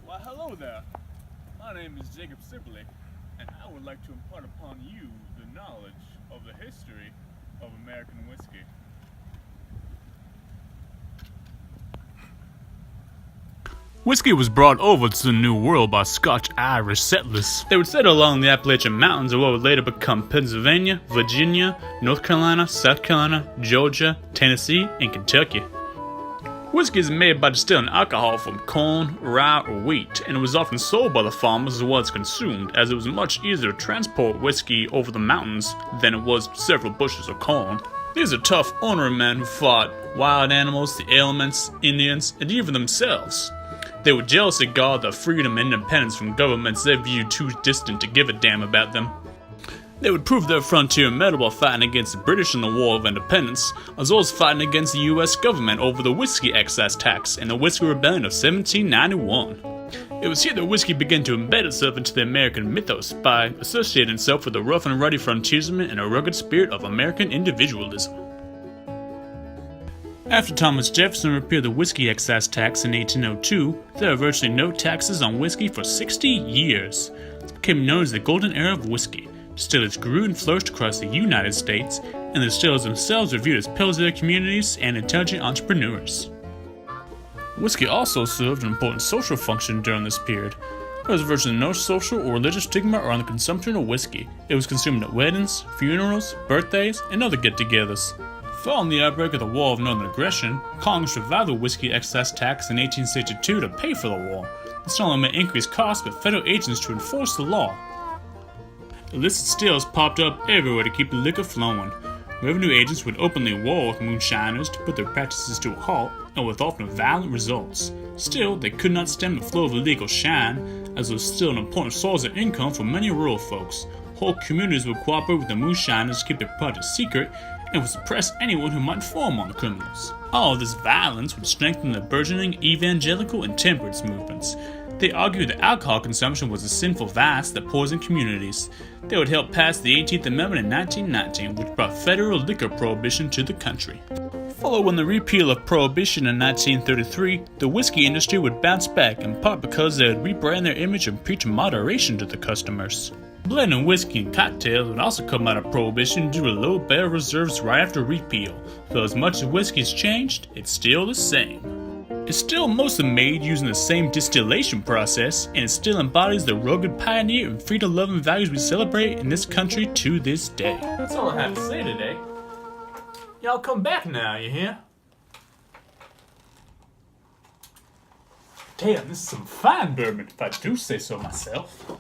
Why, hello there. My name is Jacob Sibley, and I would like to impart upon you the knowledge of the history of American whiskey. Whiskey was brought over to the New World by Scotch-Irish settlers. They would settle along the Appalachian Mountains of what would later become Pennsylvania, Virginia, North Carolina, South Carolina, Georgia, Tennessee, and Kentucky. Whiskey is made by distilling alcohol from corn, rye, or wheat, and it was often sold by the farmers as well as consumed, as it was much easier to transport whiskey over the mountains than it was several bushels of corn. These are tough, ornery men who fought wild animals, the elements, Indians, and even themselves. They would jealously guard their freedom and independence from governments they viewed too distant to give a damn about them. They would prove their frontier metal by fighting against the British in the War of Independence, as well as fighting against the US government over the whiskey excise tax in the Whiskey Rebellion of 1791. It was here that whiskey began to embed itself into the American mythos by associating itself with the rough and ruddy frontiersman and a rugged spirit of American individualism. After Thomas Jefferson repealed the whiskey excise tax in 1802, there were virtually no taxes on whiskey for 60 years. It became known as the Golden Era of whiskey. Distillers grew and flourished across the United States, and the distillers themselves were viewed as pillars of their communities and intelligent entrepreneurs. Whiskey also served an important social function during this period. There was virtually no social or religious stigma around the consumption of whiskey. It was consumed at weddings, funerals, birthdays, and other get-togethers. Following the outbreak of the War of Northern Aggression, Congress revived the whiskey excise tax in 1862 to pay for the war. This not only meant increased costs, but federal agents to enforce the law. Illicit stills popped up everywhere to keep the liquor flowing. Revenue agents would openly war with moonshiners to put their practices to a halt, and with often violent results. Still, they could not stem the flow of illegal shine, as it was still an important source of income for many rural folks. Whole communities would cooperate with the moonshiners to keep their projects secret, and would suppress anyone who might inform on the criminals. All of this violence would strengthen the burgeoning evangelical and temperance movements. They argued that alcohol consumption was a sinful vice that poisoned communities. They would help pass the 18th Amendment in 1919, which brought federal liquor prohibition to the country. Following the repeal of prohibition in 1933, the whiskey industry would bounce back, in part because they would rebrand their image and preach moderation to the customers. Blending whiskey and cocktails would also come out of prohibition due to low barrel reserves right after repeal, so as much as whiskey's changed, it's still the same. It's still mostly made using the same distillation process, and it still embodies the rugged pioneer and freedom-loving values we celebrate in this country to this day. That's all I have to say today. Y'all come back now, you hear? Damn, this is some fine bourbon, if I do say so myself.